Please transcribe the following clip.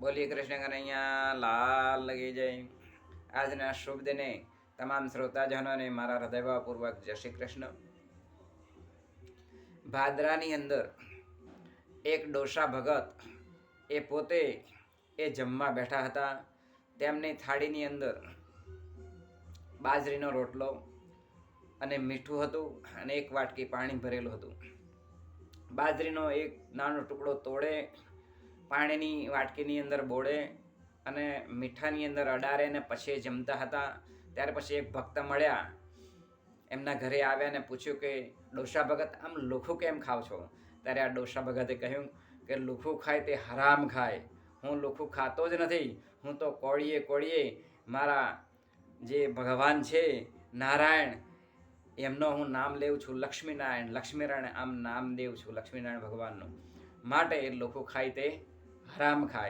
બોલીએ કૃષ્ણ કનૈયા લાલ લગી જાય. આજના શુભ દિને તમામ શ્રોતાજનોને મારા હૃદયભાવપૂર્વક જય શ્રી કૃષ્ણ. ભાદરાની અંદર એક ડોસા ભગત એ પોતે જમવા બેઠા હતા. તેમની થાળીની અંદર બાજરીનો રોટલો અને મીઠું હતું અને એક વાટકી પાણી ભરેલું હતું. બાજરીનો એક નાનો ટુકડો તોડે, પાણીની વાટકીની અંદર બોળે અને મીઠાની અંદર અડારે ને પછી જમતા હતા. ત્યાર પછી એક ભક્ત મળ્યા, એમના ઘરે આવ્યા ને પૂછ્યું કે ડોસા ભગત આમ લુખું કેમ ખાવ છો? ત્યારે આ ડોસા ભગતે કહ્યું કે લુખું ખાય તે હરામ ખાય. હું લુખું ખાતો જ નથી. હું તો કોળીએ મારા જે ભગવાન છે નારાયણ, એમનો હું નામ લેવું છું, લક્ષ્મીનારાયણ આમ નામ દેવ છું લક્ષ્મીનારાયણ ભગવાનનું. માટે લુખું ખાય તે હરામ ખાય.